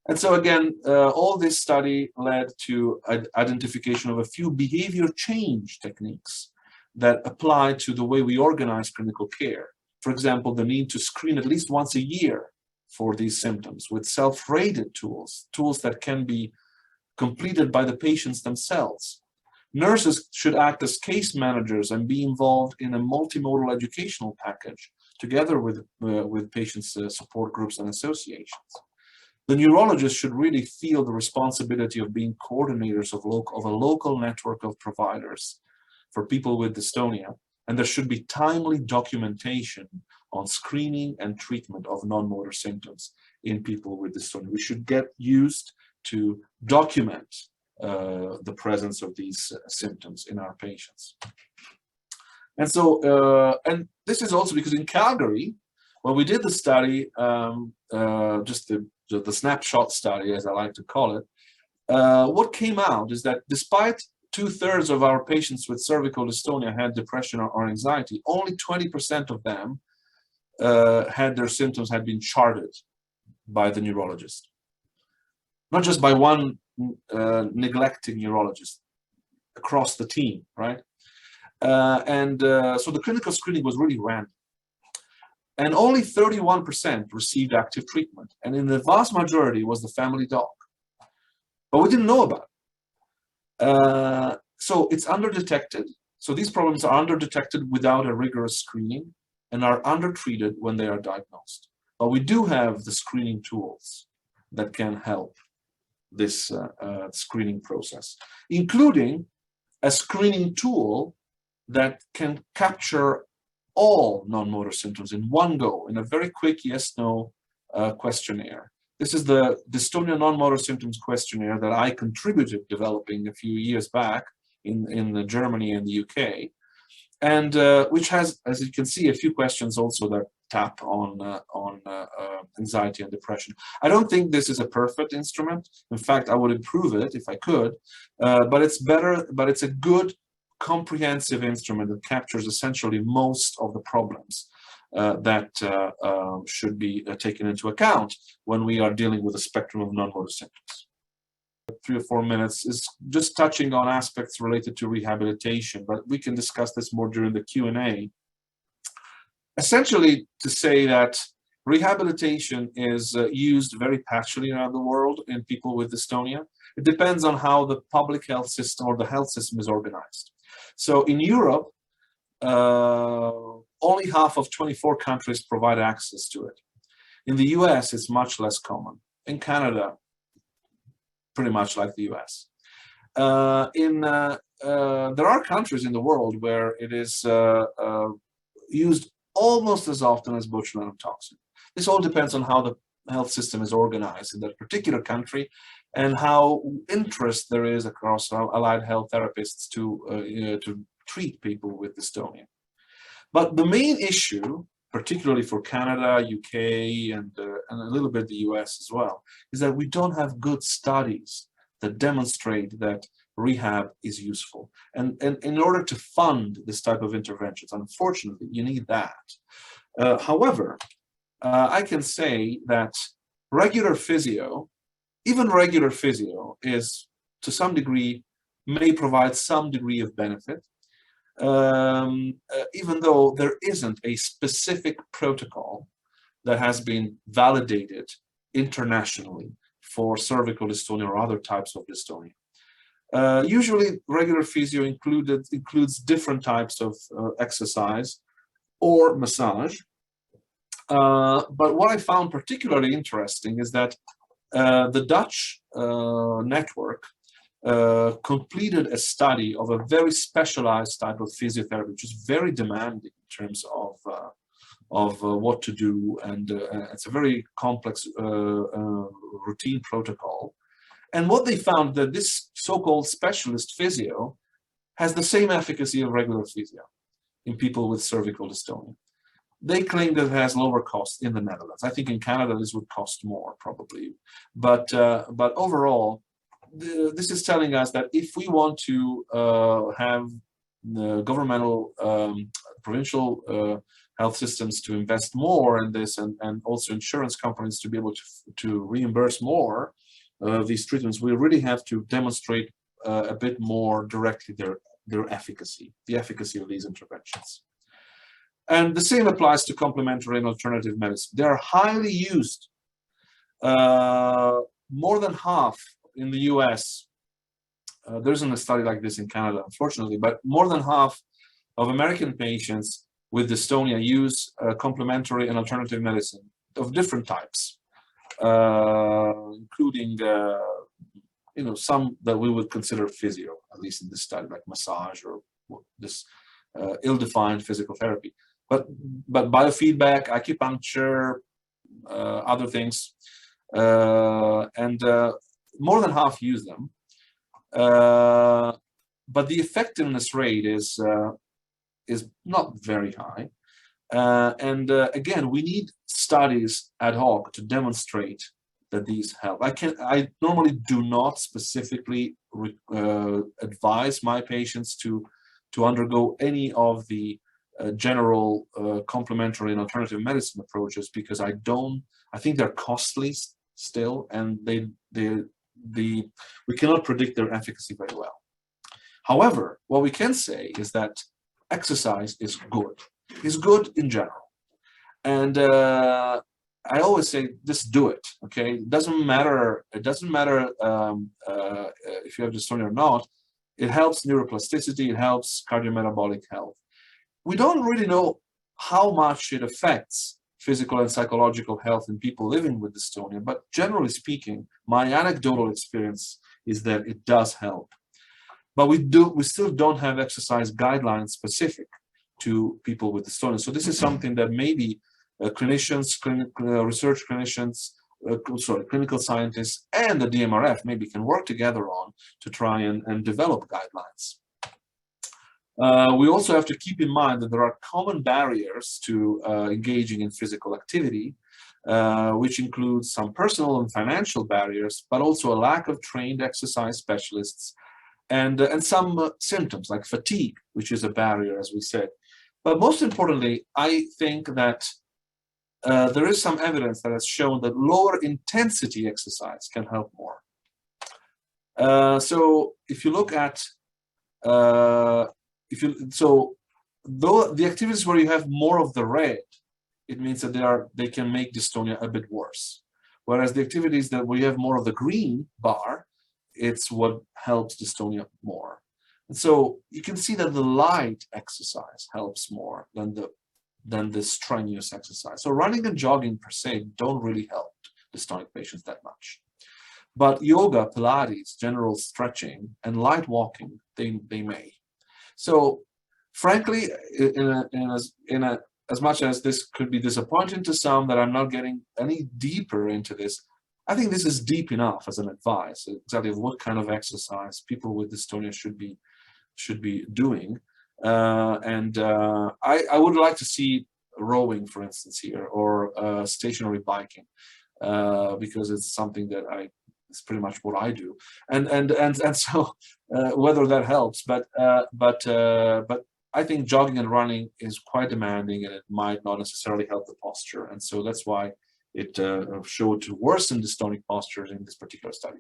[SPEAKER 2] And so again, all this study led to identification of a few behavior change techniques that apply to the way we organize clinical care. For example, the need to screen at least once a year for these symptoms with self-rated tools, tools that can be completed by the patients themselves. Nurses should act as case managers and be involved in a multimodal educational package together with patients' support groups and associations. The neurologist should really feel the responsibility of being coordinators of a local network of providers for people with dystonia, and there should be timely documentation on screening and treatment of non-motor symptoms in people with dystonia. We should get used to document the presence of these symptoms in our patients. And so, and this is also because in Calgary, when we did the study, just the snapshot study, as I like to call it, what came out is that despite 2/3 of our patients with cervical dystonia had depression or anxiety, only 20% of them had their symptoms had been charted by the neurologist. Not just by one neglecting neurologist, across the team, right? So the clinical screening was really random. And only 31% received active treatment. And in the vast majority was the family doc. But we didn't know about it. So it's underdetected. So these problems are underdetected without a rigorous screening and are undertreated when they are diagnosed. But we do have the screening tools that can help this screening process, including a screening tool that can capture all non-motor symptoms in one go in a very quick yes/no questionnaire. This is the Dystonia non-motor symptoms questionnaire that I contributed developing a few years back in Germany and the UK, and which has, as you can see, a few questions also that tap on anxiety and depression. I don't think this is a perfect instrument. In fact, I would improve it if I could, but it's better. But it's a good, comprehensive instrument that captures essentially most of the problems that should be taken into account when we are dealing with a spectrum of non-motor symptoms. 3 or 4 minutes is just touching on aspects related to rehabilitation, but we can discuss this more during the Q&A. Essentially, to say that rehabilitation is used very patchily around the world in people with dystonia. It depends on how the public health system or the health system is organized. So in Europe, only half of 24 countries provide access to it. In the US, it's much less common. In Canada, pretty much like the US. There are countries in the world where it is used almost as often as botulinum toxin. This all depends on how the health system is organized in that particular country and how interest there is across allied health therapists to treat people with dystonia. But the main issue, particularly for Canada, UK, and a little bit the US as well, is that we don't have good studies that demonstrate that rehab is useful. And in order to fund this type of interventions, unfortunately, you need that. However, I can say that regular physio, even regular physio, is to some degree, may provide some degree of benefit, even though there isn't a specific protocol that has been validated internationally for cervical dystonia or other types of dystonia. Usually, regular physio includes different types of exercise or massage. But what I found particularly interesting is that the Dutch network completed a study of a very specialized type of physiotherapy, which is very demanding in terms of what to do, and it's a very complex routine protocol. And what they found that this so-called specialist physio has the same efficacy of regular physio in people with cervical dystonia. They claim that it has lower cost in the Netherlands. I think in Canada this would cost more probably, but overall this is telling us that if we want to have governmental, provincial health systems to invest more in this, and also insurance companies to be able to reimburse more of these treatments, we really have to demonstrate a bit more directly their efficacy, the efficacy of these interventions. And the same applies to complementary and alternative medicine. They are highly used. More than half in the US, there isn't a study like this in Canada, unfortunately, but more than half of American patients with dystonia use complementary and alternative medicine of different types, including some that we would consider physio, at least in this study, like massage or this ill-defined physical therapy. But biofeedback, acupuncture, other things, and more than half use them. But the effectiveness rate is not very high. Again, we need studies ad hoc to demonstrate that these help. I normally do not specifically advise my patients to undergo any of the general complementary and alternative medicine approaches, because I think they're costly still, and we cannot predict their efficacy very well. However, what we can say is that exercise is good. It's good in general, and I always say, just do it. Okay, it doesn't matter. It doesn't matter if you have dystonia or not. It helps neuroplasticity. It helps cardiometabolic health. We don't really know how much it affects physical and psychological health in people living with dystonia, but generally speaking, my anecdotal experience is that it does help. But we still don't have exercise guidelines specific to people with dystonia. So this is something that maybe clinicians, research clinicians, clinical scientists, and the DMRF maybe can work together on to try and develop guidelines. We also have to keep in mind that there are common barriers to engaging in physical activity, which includes some personal and financial barriers, but also a lack of trained exercise specialists, and some symptoms like fatigue, which is a barrier, as we said. But most importantly, I think that there is some evidence that has shown that lower intensity exercise can help more. So if you look at though the activities where you have more of the red, it means that they can make dystonia a bit worse. Whereas the activities where you have more of the green bar, it's what helps dystonia more. And so you can see that the light exercise helps more than the strenuous exercise. So running and jogging per se don't really help dystonic patients that much. But yoga, Pilates, general stretching, and light walking, they may. So, frankly, as much as this could be disappointing to some that I'm not getting any deeper into this, I think this is deep enough as an advice, exactly of what kind of exercise people with dystonia should be doing. I would like to see rowing, for instance, here, or stationary biking, because it's something that it's pretty much what I do, and so whether that helps, but I think jogging and running is quite demanding, and it might not necessarily help the posture, and so that's why it showed to worsen dystonic postures in this particular study.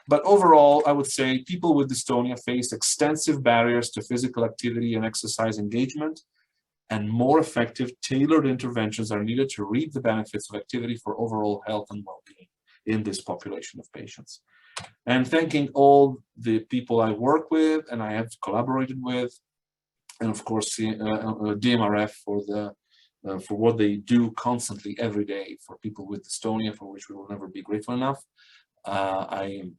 [SPEAKER 2] But overall, I would say people with dystonia face extensive barriers to physical activity and exercise engagement, and more effective, tailored interventions are needed to reap the benefits of activity for overall health and well-being in this population of patients. And thanking all the people I work with and I have collaborated with, and of course DMRF for what they do constantly every day for people with dystonia, for which we will never be grateful enough. I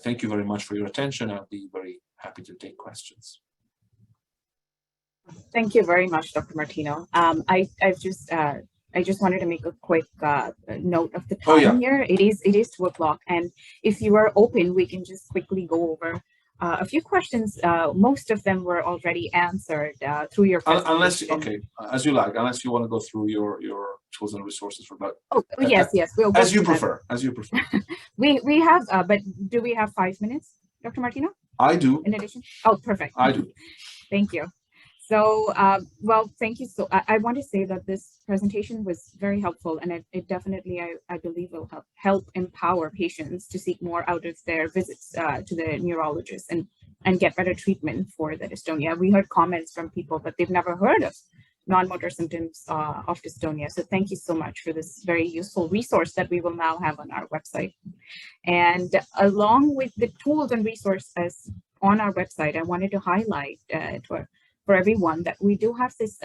[SPEAKER 2] thank you very much for your attention. I'll be very happy to take questions.
[SPEAKER 1] Thank you very much, Dr. Martino. I just wanted to make a quick note of the time here. It is 2 o'clock, and if you are open, we can just quickly go over a few questions. Most of them were already answered through your presentation.
[SPEAKER 2] Unless, okay, as you like, unless you want to go through your tools and resources for that.
[SPEAKER 1] Oh, yes, we'll go
[SPEAKER 2] as you prefer, as you prefer.
[SPEAKER 1] we have, but do we have 5 minutes, Dr. Martino?
[SPEAKER 2] I do.
[SPEAKER 1] In addition? Oh, perfect.
[SPEAKER 2] I do.
[SPEAKER 1] Thank you. So, well, thank you. So I want to say that this presentation was very helpful, and it definitely, I believe, will help empower patients to seek more out of their visits to the neurologist and get better treatment for the dystonia. We heard comments from people that they've never heard of non-motor symptoms of dystonia. So thank you so much for this very useful resource that we will now have on our website. And along with the tools and resources on our website, I wanted to highlight for everyone that we do have this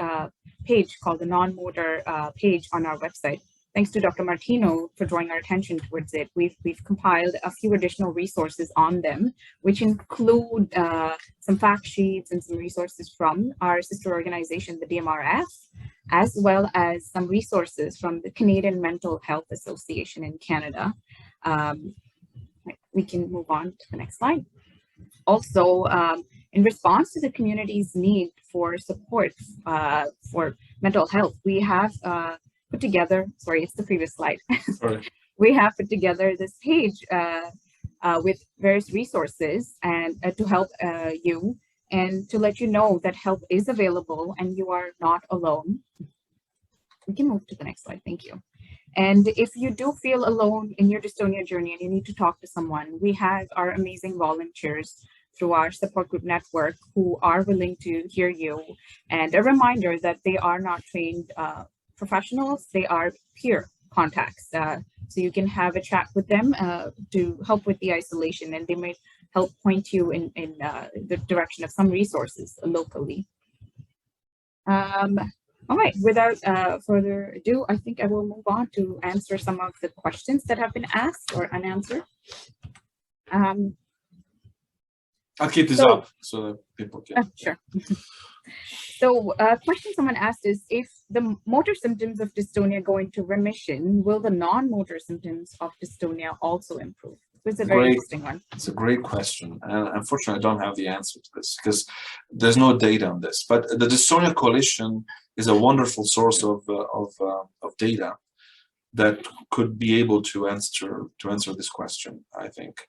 [SPEAKER 1] page called the non-motor page on our website. Thanks to Dr. Martino for drawing our attention towards it. We've compiled a few additional resources on them, which include some fact sheets and some resources from our sister organization, the DMRF, as well as some resources from the Canadian Mental Health Association in Canada. We can move on to the next slide. Also, in response to the community's need for support for mental health, we have put together, sorry, it's the previous slide. We have put together this page with various resources and to help you and to let you know that help is available and you are not alone. We can move to the next slide, thank you. And if you do feel alone in your dystonia journey and you need to talk to someone, we have our amazing volunteers through our support group network who are willing to hear you. And a reminder that they are not trained professionals, they are peer contacts. So you can have a chat with them to help with the isolation, and they may help point you in the direction of some resources locally. All right, without further ado, I think I will move on to answer some of the questions that have been asked or unanswered.
[SPEAKER 2] I'll keep this up so that people can.
[SPEAKER 1] Sure. So a question someone asked is, if the motor symptoms of dystonia go into remission, will the non-motor symptoms of dystonia also improve? It's a very interesting one.
[SPEAKER 2] It's a great question. And unfortunately, I don't have the answer to this because there's no data on this. But the Dystonia Coalition is a wonderful source of data that could be able to answer this question, I think.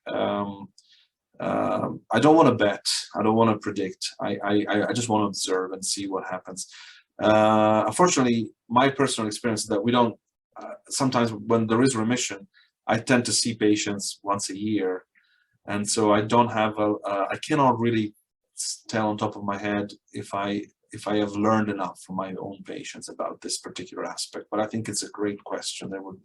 [SPEAKER 2] I don't want to bet. I don't want to predict. I just want to observe and see what happens. Unfortunately, my personal experience is that we don't, sometimes when there is remission, I tend to see patients once a year. And so I don't have I cannot really tell on top of my head if I have learned enough from my own patients about this particular aspect. But I think it's a great question that would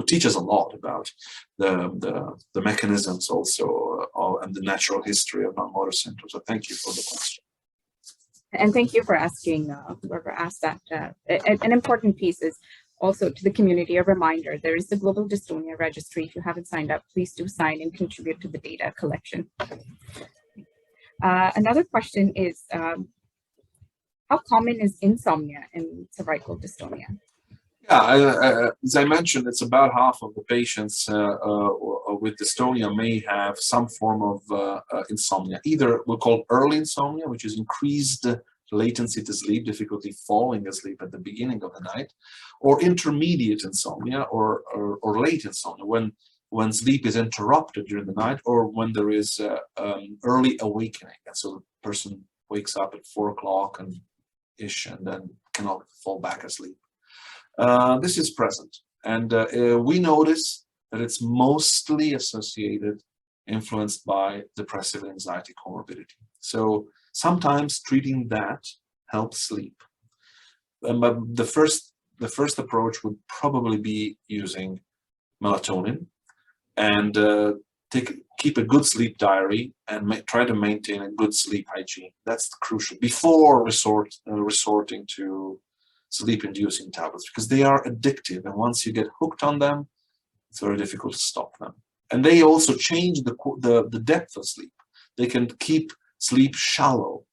[SPEAKER 2] teach us a lot about the mechanisms also and the natural history of non-motor symptoms. So thank you for the question.
[SPEAKER 1] And thank you for asking whoever asked that. An important piece is also to the community, a reminder, there is the Global Dystonia Registry. If you haven't signed up, please do sign and contribute to the data collection. Another question is, how common is insomnia in cervical dystonia?
[SPEAKER 2] Yeah, as I mentioned, it's about half of the patients with dystonia may have some form of insomnia. Either we'll call early insomnia, which is increased latency to sleep, difficulty falling asleep at the beginning of the night, or intermediate insomnia or late insomnia, when sleep is interrupted during the night, or when there is early awakening. And so the person wakes up at 4 o'clock and then cannot fall back asleep. This is present, and we notice that it's mostly associated, influenced by depressive and anxiety comorbidity. So sometimes treating that helps sleep. But the first approach would probably be using melatonin and keep a good sleep diary and try to maintain a good sleep hygiene. That's crucial before resorting to sleep-inducing tablets, because they are addictive, and once you get hooked on them, it's very difficult to stop them. And they also change the depth of sleep. They can keep sleep shallow,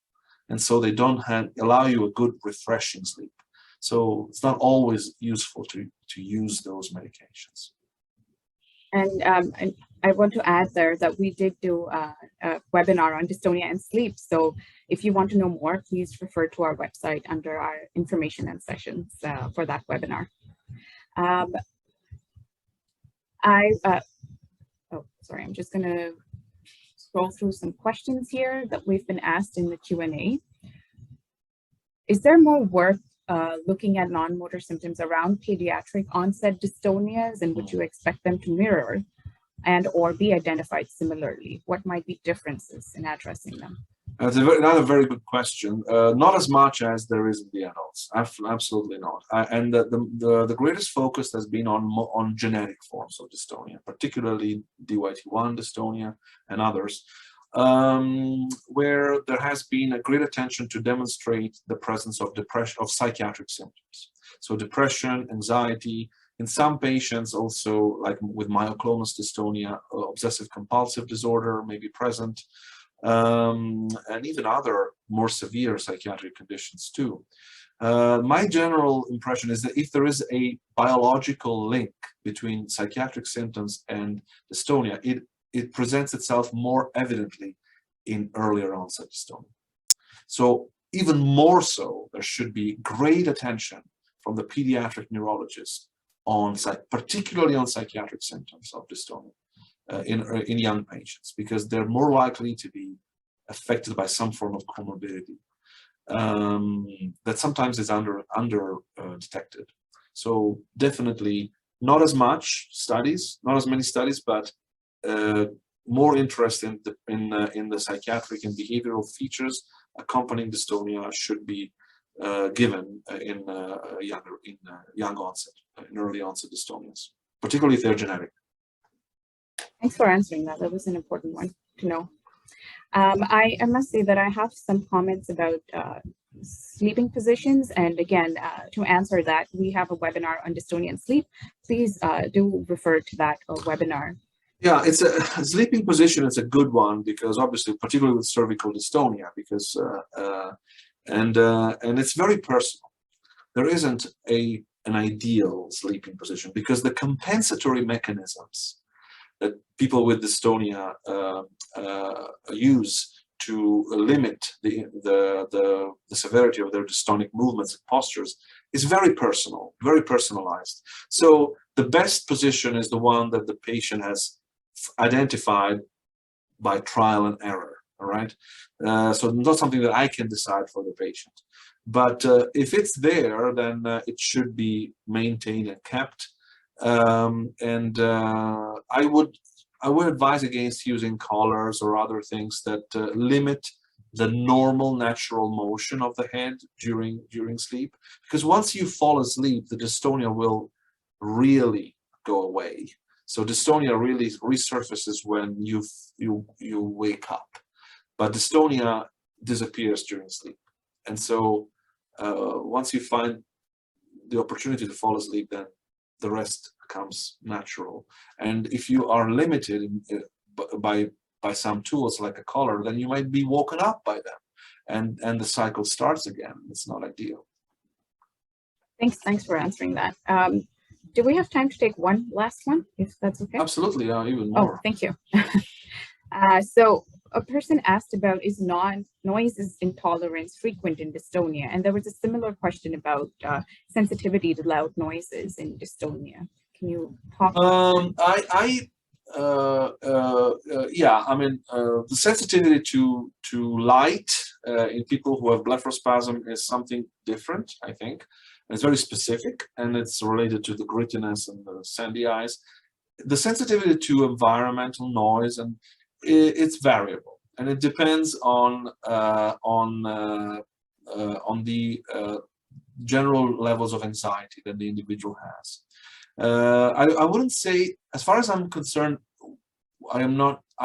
[SPEAKER 2] and so they don't allow you a good refreshing sleep. So it's not always useful to use those medications.
[SPEAKER 1] And I want to add there that we did do a webinar on dystonia and sleep. So if you want to know more, please refer to our website under our information and sessions for that webinar. Oh, sorry, I'm just going to scroll through some questions here that we've been asked in the Q&A. Is there more work looking at non-motor symptoms around pediatric onset dystonias, and would you expect them to mirror and or be identified similarly? What might be differences in addressing them?
[SPEAKER 2] That's another very good question. Not as much as there is in the adults. Absolutely not. And the greatest focus has been on genetic forms of dystonia, particularly DYT1 dystonia and others, where there has been a great attention to demonstrate the presence of depression, of psychiatric symptoms. So depression, anxiety. In some patients also, like with myoclonus dystonia, obsessive compulsive disorder may be present. And even other more severe psychiatric conditions too. My general impression is that if there is a biological link between psychiatric symptoms and dystonia, it presents itself more evidently in earlier onset dystonia. So even more so, there should be great attention from the pediatric neurologist on particularly on psychiatric symptoms of dystonia. In young patients, because they're more likely to be affected by some form of comorbidity that sometimes is under detected. So definitely not as much studies, not as many studies, but more interest in the psychiatric and behavioral features accompanying dystonia should be given in young onset, in early onset dystonias, particularly if they're genetic.
[SPEAKER 1] Thanks for answering that. That was an important one to know. I must say that I have some comments about sleeping positions. And again, to answer that, we have a webinar on dystonia and sleep. Please do refer to that webinar.
[SPEAKER 2] Yeah, it's a sleeping position. It's a good one because obviously, particularly with cervical dystonia, because and it's very personal. There isn't an ideal sleeping position because the compensatory mechanisms that people with dystonia use to limit the severity of their dystonic movements and postures is very personal, very personalized. So the best position is the one that the patient has identified by trial and error, all right? So not something that I can decide for the patient. But if it's there, then it should be maintained and kept. I would advise against using collars or other things that limit the normal natural motion of the head during sleep, because once you fall asleep, the dystonia will really go away. So dystonia really resurfaces when you wake up, but dystonia disappears during sleep. And so once you find the opportunity to fall asleep, then the rest comes natural. And if you are limited by some tools like a collar, then you might be woken up by them, and the cycle starts again. It's not ideal.
[SPEAKER 1] Thanks for answering that. Do we have time to take one last one, if that's okay?
[SPEAKER 2] Absolutely, even more.
[SPEAKER 1] Oh, thank you. So a person asked about, is noise intolerance frequent in dystonia? And there was a similar question about sensitivity to loud noises in dystonia. Can you talk about that?
[SPEAKER 2] Yeah, I mean, the sensitivity to light in people who have blepharospasm is something different, I think. And it's very specific, and it's related to the grittiness and the sandy eyes. The sensitivity to environmental noise, and it's variable, and it depends on the general levels of anxiety that the individual has. I wouldn't say, as far as I'm concerned, I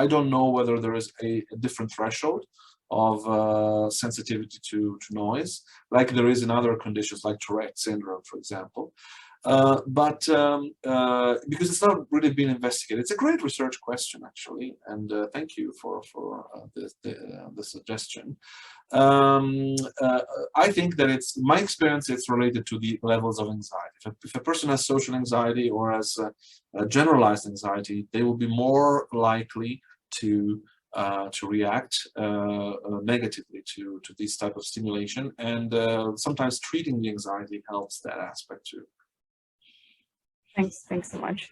[SPEAKER 2] don't know whether there is a different threshold, of sensitivity to noise, like there is in other conditions like Tourette syndrome, for example. Because it's not really been investigated. It's a great research question, actually, and thank you for the suggestion. I think that it's my experience. It's related to the levels of anxiety. If a person has social anxiety or has generalized anxiety, they will be more likely to react negatively to this type of stimulation, and sometimes treating the anxiety helps that aspect too.
[SPEAKER 1] Thanks so much.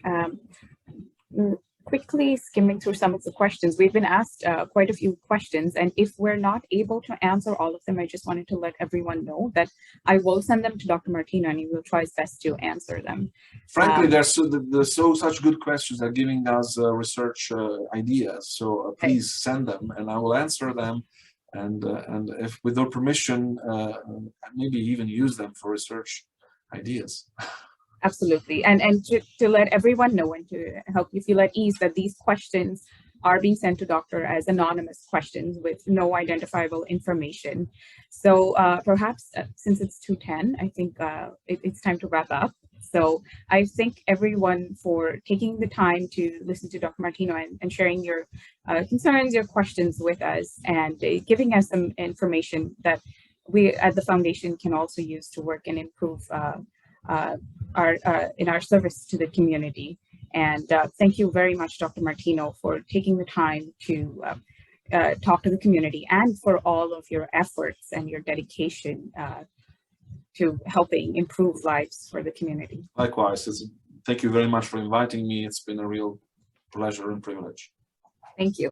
[SPEAKER 1] Quickly skimming through some of the questions, we've been asked quite a few questions, and if we're not able to answer all of them, I just wanted to let everyone know that I will send them to Dr. Martino, and he will try his best to answer them.
[SPEAKER 2] Frankly, there's such good questions that are giving us research ideas. So please send them, and I will answer them. And if with your permission, maybe even use them for research ideas.
[SPEAKER 1] Absolutely. And to let everyone know and to help you feel at ease that these questions are being sent to doctor as anonymous questions with no identifiable information. So perhaps since it's 2:10, I think it's time to wrap up. So I thank everyone for taking the time to listen to Dr. Martino and sharing your concerns, your questions with us, and giving us some information that we at the foundation can also use to work and improve in our service to the community. And thank you very much, Dr. Martino, for taking the time to talk to the community and for all of your efforts and your dedication to helping improve lives for the community.
[SPEAKER 2] Likewise, thank you very much for inviting me. It's been a real pleasure and privilege.
[SPEAKER 1] Thank you.